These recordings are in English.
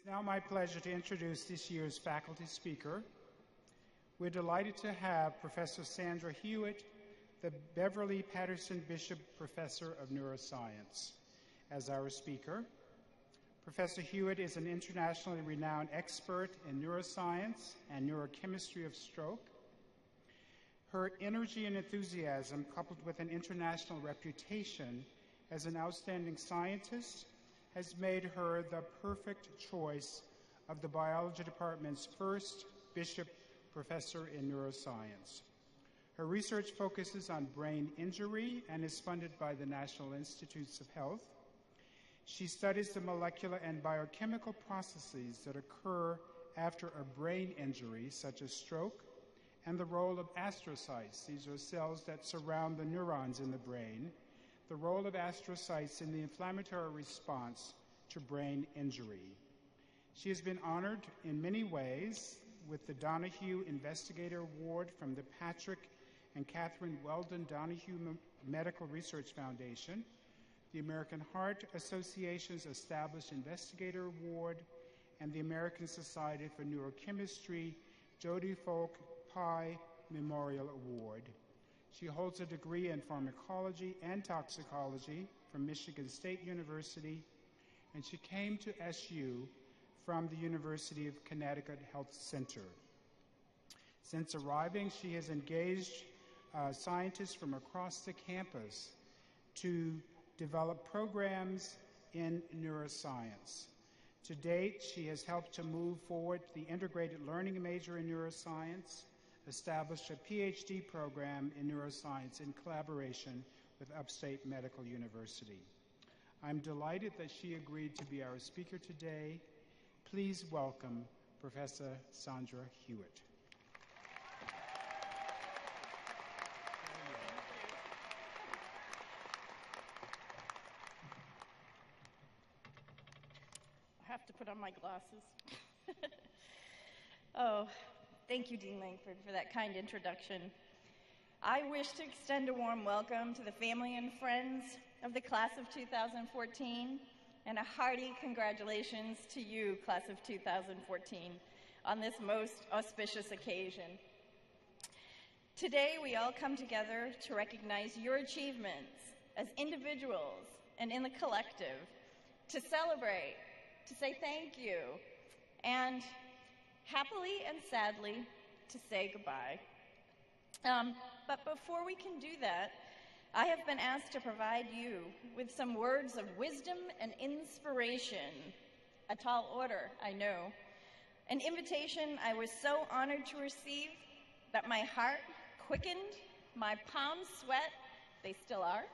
It's now my pleasure to introduce this year's faculty speaker. We're delighted to have Professor Sandra Hewett, the Beverly Patterson Bishop Professor of Neuroscience, as our speaker. Professor Hewett is an internationally renowned expert in neuroscience and neurochemistry of stroke. Her energy and enthusiasm, coupled with an international reputation as an outstanding scientist, has made her the perfect choice of the biology department's first Bishop Professor in Neuroscience. Her research focuses on brain injury and is funded by the National Institutes of Health. She studies the molecular and biochemical processes that occur after a brain injury, such as stroke, and the role of astrocytes. These are cells that surround the neurons in the brain. The role of astrocytes in the inflammatory response to brain injury. She has been honored in many ways with the Donahue Investigator Award from the Patrick and Catherine Weldon Donahue Medical Research Foundation, the American Heart Association's Established Investigator Award, and the American Society for Neurochemistry Jodie Folk Pye Memorial Award. She holds a degree in pharmacology and toxicology from Michigan State University, and she came to SU from the University of Connecticut Health Center. Since arriving, she has engaged scientists from across the campus to develop programs in neuroscience. To date, she has helped to move forward the integrated learning major in neuroscience, established a PhD program in neuroscience in collaboration with Upstate Medical University. I'm delighted that she agreed to be our speaker today. Please welcome Professor Sandra Hewett. I have to put on my glasses. Oh. Thank you, Dean Langford, for that kind introduction. I wish to extend a warm welcome to the family and friends of the class of 2014, and a hearty congratulations to you, class of 2014, on this most auspicious occasion. Today, we all come together to recognize your achievements as individuals and in the collective, to celebrate, to say thank you, and happily and sadly, to say goodbye. But before we can do that, I have been asked to provide you with some words of wisdom and inspiration. A tall order, I know. An invitation I was so honored to receive that my heart quickened, my palms sweat, they still are.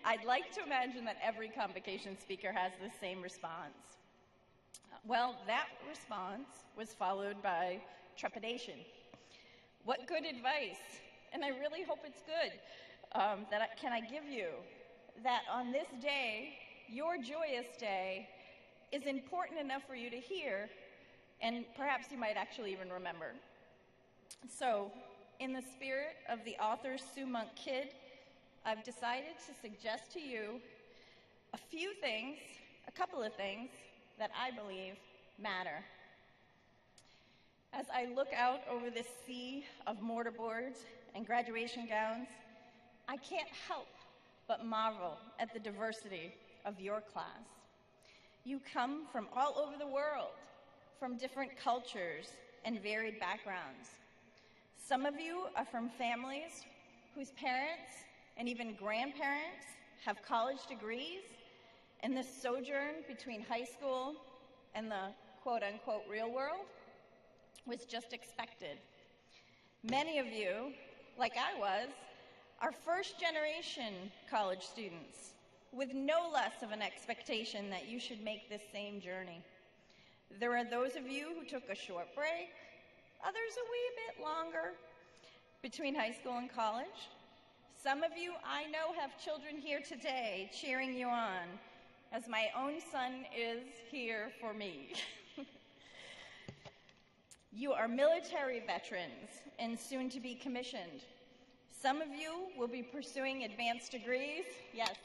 I'd like to imagine that every convocation speaker has the same response. Well, that response was followed by trepidation. What good advice, and I really hope it's good, can I give you that on this day, your joyous day, is important enough for you to hear, and perhaps you might actually even remember. So, in the spirit of the author Sue Monk Kidd, I've decided to suggest to you a couple of things, that I believe matter. As I look out over this sea of mortarboards and graduation gowns, I can't help but marvel at the diversity of your class. You come from all over the world, from different cultures and varied backgrounds. Some of you are from families whose parents and even grandparents have college degrees, and the sojourn between high school and the quote-unquote real world was just expected. Many of you, like I was, are first-generation college students with no less of an expectation that you should make this same journey. There are those of you who took a short break, others a wee bit longer, between high school and college. Some of you I know have children here today cheering you on, as my own son is here for me. You are military veterans and soon to be commissioned. Some of you will be pursuing advanced degrees. Yes.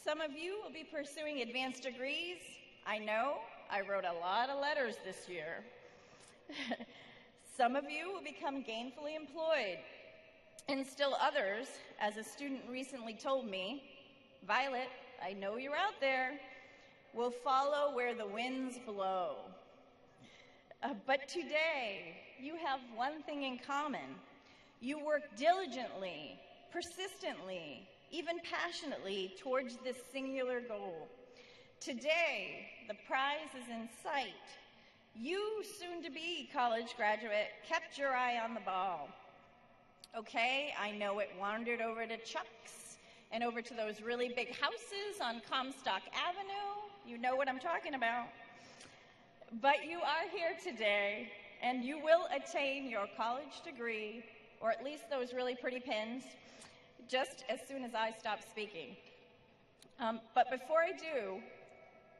Some of you will be pursuing advanced degrees. I know, I wrote a lot of letters this year. Some of you will become gainfully employed, and still others, as a student recently told me, Violet, I know you're out there, will follow where the winds blow. But today, you have one thing in common. You work diligently, persistently, even passionately towards this singular goal. Today, the prize is in sight. You, soon-to-be college graduate, kept your eye on the ball. Okay, I know it wandered over to Chuck's and over to those really big houses on Comstock Avenue. You know what I'm talking about. But you are here today, and you will attain your college degree, or at least those really pretty pins, just as soon as I stop speaking. But before I do,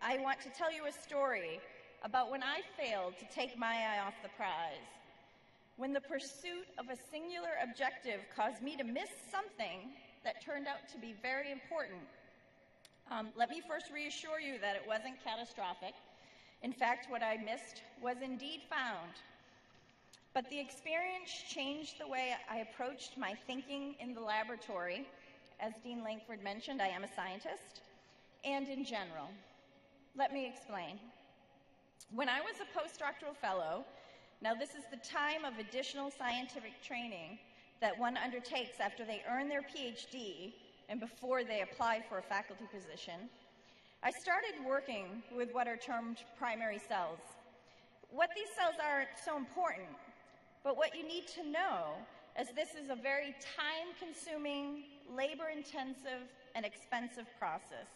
I want to tell you a story about when I failed to take my eye off the prize, when the pursuit of a singular objective caused me to miss something that turned out to be very important. Let me first reassure you that it wasn't catastrophic. In fact, what I missed was indeed found. But the experience changed the way I approached my thinking in the laboratory. As Dean Langford mentioned, I am a scientist, and in general. Let me explain. When I was a postdoctoral fellow, now this is the time of additional scientific training that one undertakes after they earn their PhD and before they apply for a faculty position, I started working with what are termed primary cells. What these cells aren't so important, but what you need to know, as this is a very time-consuming, labor-intensive, and expensive process.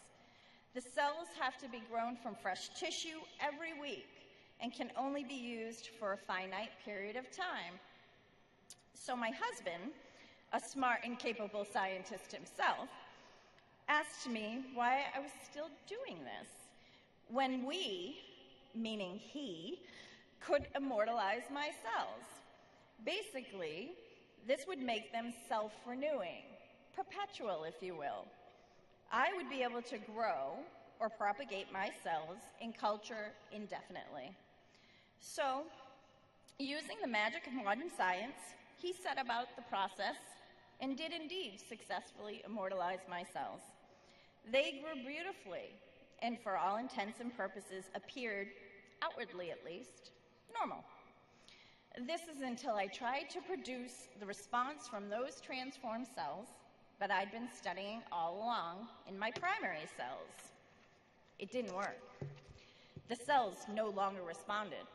The cells have to be grown from fresh tissue every week and can only be used for a finite period of time. So my husband, a smart and capable scientist himself, asked me why I was still doing this when we, meaning he, could immortalize my cells. Basically, this would make them self-renewing, perpetual, if you will. I would be able to grow or propagate my cells in culture indefinitely. So, using the magic of modern science, he set about the process and did indeed successfully immortalize my cells. They grew beautifully and for all intents and purposes appeared, outwardly at least, normal. This is until I tried to produce the response from those transformed cells that I'd been studying all along in my primary cells. It didn't work. The cells no longer responded.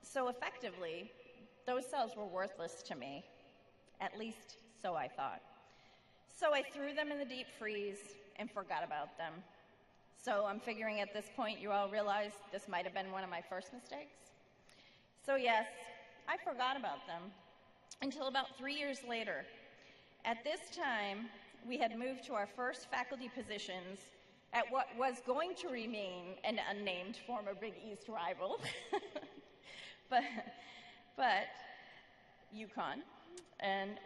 So effectively, those cells were worthless to me. At least, so I thought. So I threw them in the deep freeze and forgot about them. So I'm figuring at this point you all realize this might have been one of my first mistakes. So yes, I forgot about them until about 3 years later. At this time, we had moved to our first faculty positions at what was going to remain an unnamed former Big East rival, but UConn. And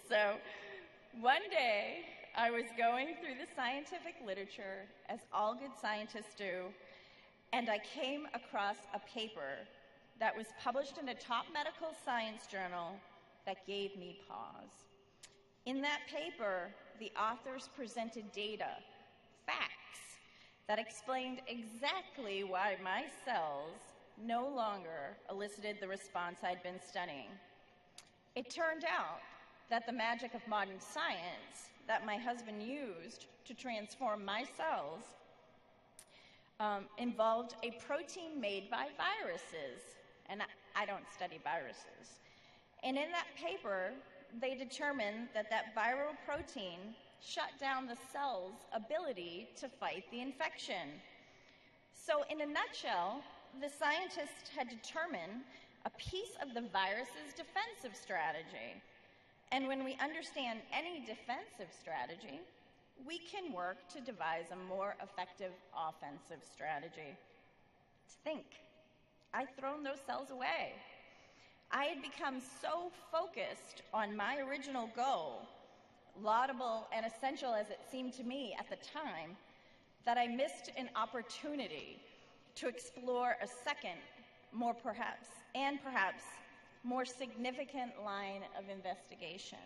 so one day, I was going through the scientific literature, as all good scientists do, and I came across a paper that was published in a top medical science journal that gave me pause. In that paper, the authors presented data, facts, that explained exactly why my cells no longer elicited the response I'd been studying. It turned out that the magic of modern science that my husband used to transform my cells involved a protein made by viruses, and I don't study viruses. And in that paper, they determined that that viral protein shut down the cell's ability to fight the infection. So in a nutshell, the scientists had determined a piece of the virus's defensive strategy. And when we understand any defensive strategy, we can work to devise a more effective offensive strategy. To think, I'd thrown those cells away. I had become so focused on my original goal, laudable and essential as it seemed to me at the time, that I missed an opportunity to explore a second, perhaps more significant line of investigation.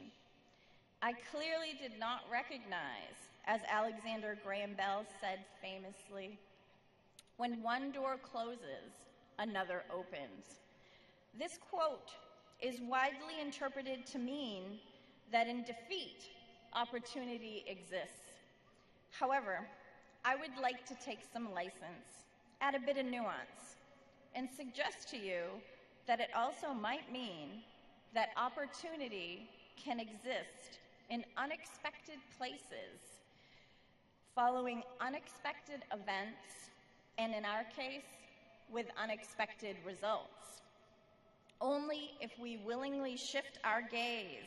I clearly did not recognize, as Alexander Graham Bell said famously, "When one door closes, another opens." This quote is widely interpreted to mean that in defeat, opportunity exists. However, I would like to take some license, add a bit of nuance, and suggest to you that it also might mean that opportunity can exist in unexpected places, following unexpected events, and in our case, with unexpected results. Only if we willingly shift our gaze,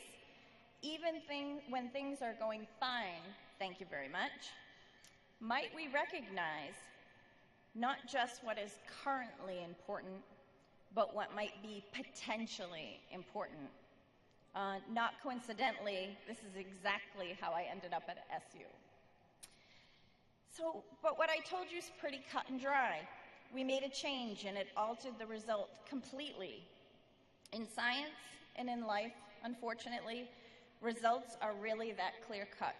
even when things are going fine, thank you very much, might we recognize not just what is currently important, but what might be potentially important. Not coincidentally, this is exactly how I ended up at SU. But what I told you is pretty cut and dry. We made a change and it altered the result completely. In science and in life, unfortunately, results are really that clear-cut.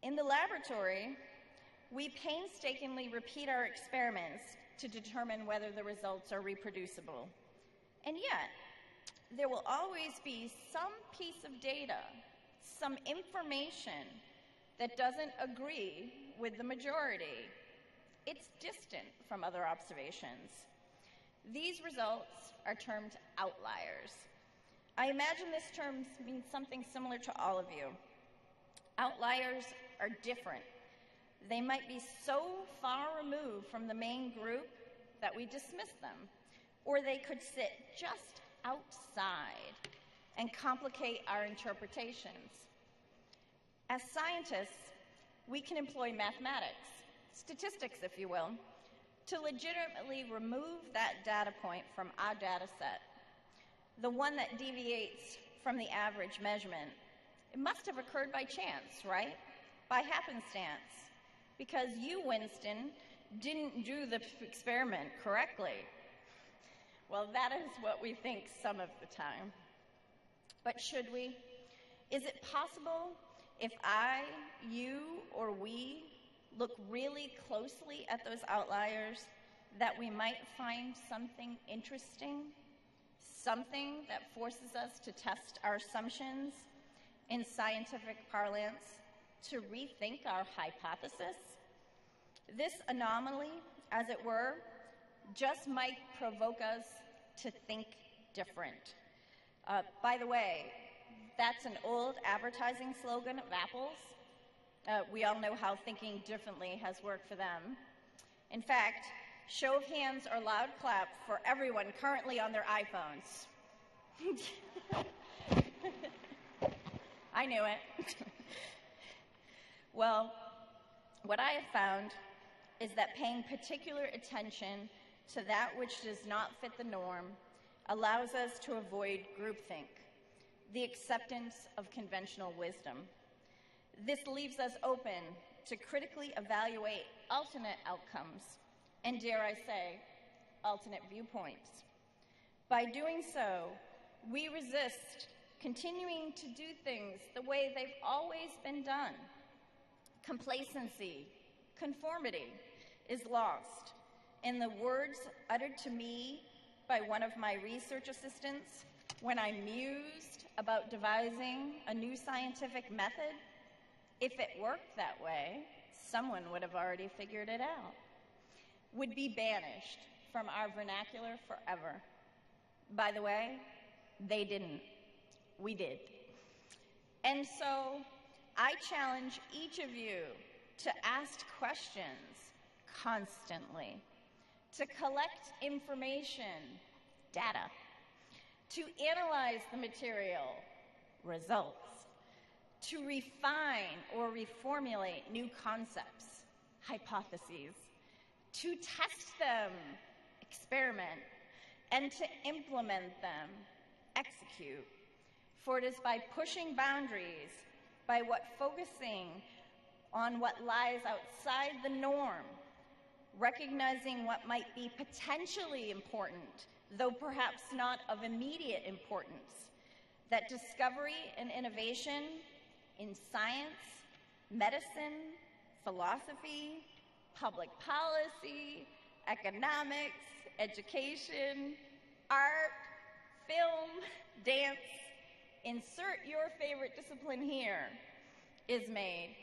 In the laboratory, we painstakingly repeat our experiments to determine whether the results are reproducible. And yet, there will always be some piece of data, some information that doesn't agree with the majority. It's distant from other observations. These results are termed outliers. I imagine this term means something similar to all of you. Outliers are different. They might be so far removed from the main group that we dismiss them, or they could sit just outside and complicate our interpretations. As scientists, we can employ mathematics, statistics if you will, to legitimately remove that data point from our data set, the one that deviates from the average measurement. It must have occurred by chance, right? By happenstance, because you, Winston, didn't do the experiment correctly. Well, that is what we think some of the time. But should we? Is it possible if I, you, or we look really closely at those outliers that we might find something interesting, something that forces us to test our assumptions, in scientific parlance, to rethink our hypothesis? This anomaly, as it were, just might provoke us to think different. By the way, that's an old advertising slogan of Apple's. We all know how thinking differently has worked for them. In fact, show of hands or loud clap for everyone currently on their iPhones. I knew it. Well, what I have found is that paying particular attention to that which does not fit the norm allows us to avoid groupthink, the acceptance of conventional wisdom. This leaves us open to critically evaluate alternate outcomes and, dare I say, alternate viewpoints. By doing so, we resist continuing to do things the way they've always been done. Complacency, conformity is lost. In the words uttered to me by one of my research assistants when I mused about devising a new scientific method, if it worked that way, someone would have already figured it out, would be banished from our vernacular forever. By the way, they didn't. We did. And so I challenge each of you to ask questions constantly, to collect information, data, to analyze the material, results, to refine or reformulate new concepts, hypotheses, to test them, experiment, and to implement them, execute. For it is by pushing boundaries, by focusing on what lies outside the norm, recognizing what might be potentially important, though perhaps not of immediate importance, that discovery and innovation in science, medicine, philosophy, public policy, economics, education, art, film, dance, insert your favorite discipline here, is made.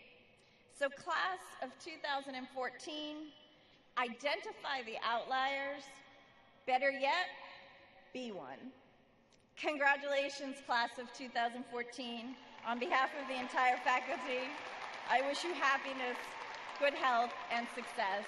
So class of 2014, identify the outliers, better yet, be one. Congratulations, class of 2014. On behalf of the entire faculty, I wish you happiness, good health, and success.